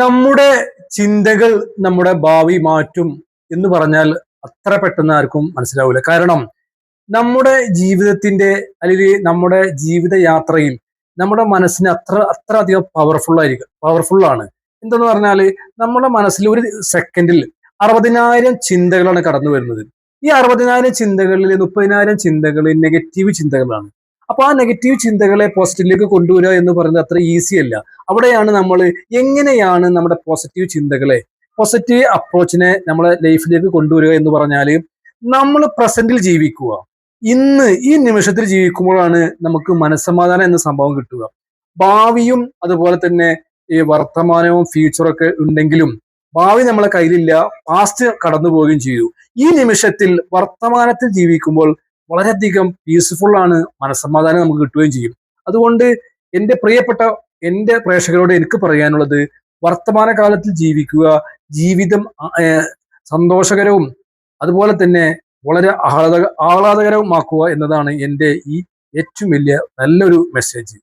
നമ്മുടെ ചിന്തകൾ നമ്മുടെ ഭാവി മാറ്റും എന്ന് പറഞ്ഞാൽ അത്ര പെട്ടെന്ന് ആർക്കും മനസ്സിലാവില്ല. കാരണം നമ്മുടെ ജീവിതത്തിന്റെ അല്ലെങ്കിൽ നമ്മുടെ ജീവിത യാത്രയിൽ നമ്മുടെ മനസ്സിന് അത്ര അധികം പവർഫുൾ ആണ്. എന്തെന്ന് പറഞ്ഞാല് നമ്മുടെ മനസ്സിൽ ഒരു സെക്കൻഡിൽ 60,000 ചിന്തകളാണ് കടന്നു വരുന്നത്. ഈ 60,000 ചിന്തകളിൽ 30,000 ചിന്തകൾ നെഗറ്റീവ് ചിന്തകളാണ്. അപ്പൊ ആ നെഗറ്റീവ് ചിന്തകളെ പോസിറ്റീവിലേക്ക് കൊണ്ടുവരിക എന്ന് പറയുന്നത് അത്ര ഈസി അല്ല. അവിടെയാണ് നമ്മൾ എങ്ങനെയാണ് നമ്മുടെ പോസിറ്റീവ് ചിന്തകളെ, പോസിറ്റീവ് അപ്രോച്ചിനെ നമ്മളെ ലൈഫിലേക്ക് കൊണ്ടുവരിക എന്ന് പറഞ്ഞാല് നമ്മൾ പ്രസന്റിൽ ജീവിക്കുക. ഇന്ന് ഈ നിമിഷത്തിൽ ജീവിക്കുമ്പോഴാണ് നമുക്ക് മനസ്സമാധാനം എന്ന സംഭവം കിട്ടുക. ഭാവിയും അതുപോലെ തന്നെ ഈ വർത്തമാനവും ഫ്യൂച്ചറൊക്കെ ഉണ്ടെങ്കിലും ഭാവി നമ്മളെ കയ്യിലില്ല, പാസ്റ്റ് കടന്നു പോവുകയും ചെയ്തു. ഈ നിമിഷത്തിൽ വർത്തമാനത്തിൽ ജീവിക്കുമ്പോൾ വളരെയധികം പീസ്ഫുൾ ആണ്, മനസ്സമാധാനം നമുക്ക് കിട്ടുകയും ചെയ്യും. അതുകൊണ്ട് എൻ്റെ പ്രിയപ്പെട്ട എൻ്റെ പ്രേക്ഷകരോട് എനിക്ക് പറയാനുള്ളത്, വർത്തമാന കാലത്തിൽ ജീവിക്കുക, ജീവിതം സന്തോഷകരവും അതുപോലെ തന്നെ വളരെ ആഹ്ലാദകരവുമാക്കുക എന്നതാണ് എൻ്റെ ഈ ഏറ്റവും വലിയ നല്ലൊരു മെസ്സേജ്.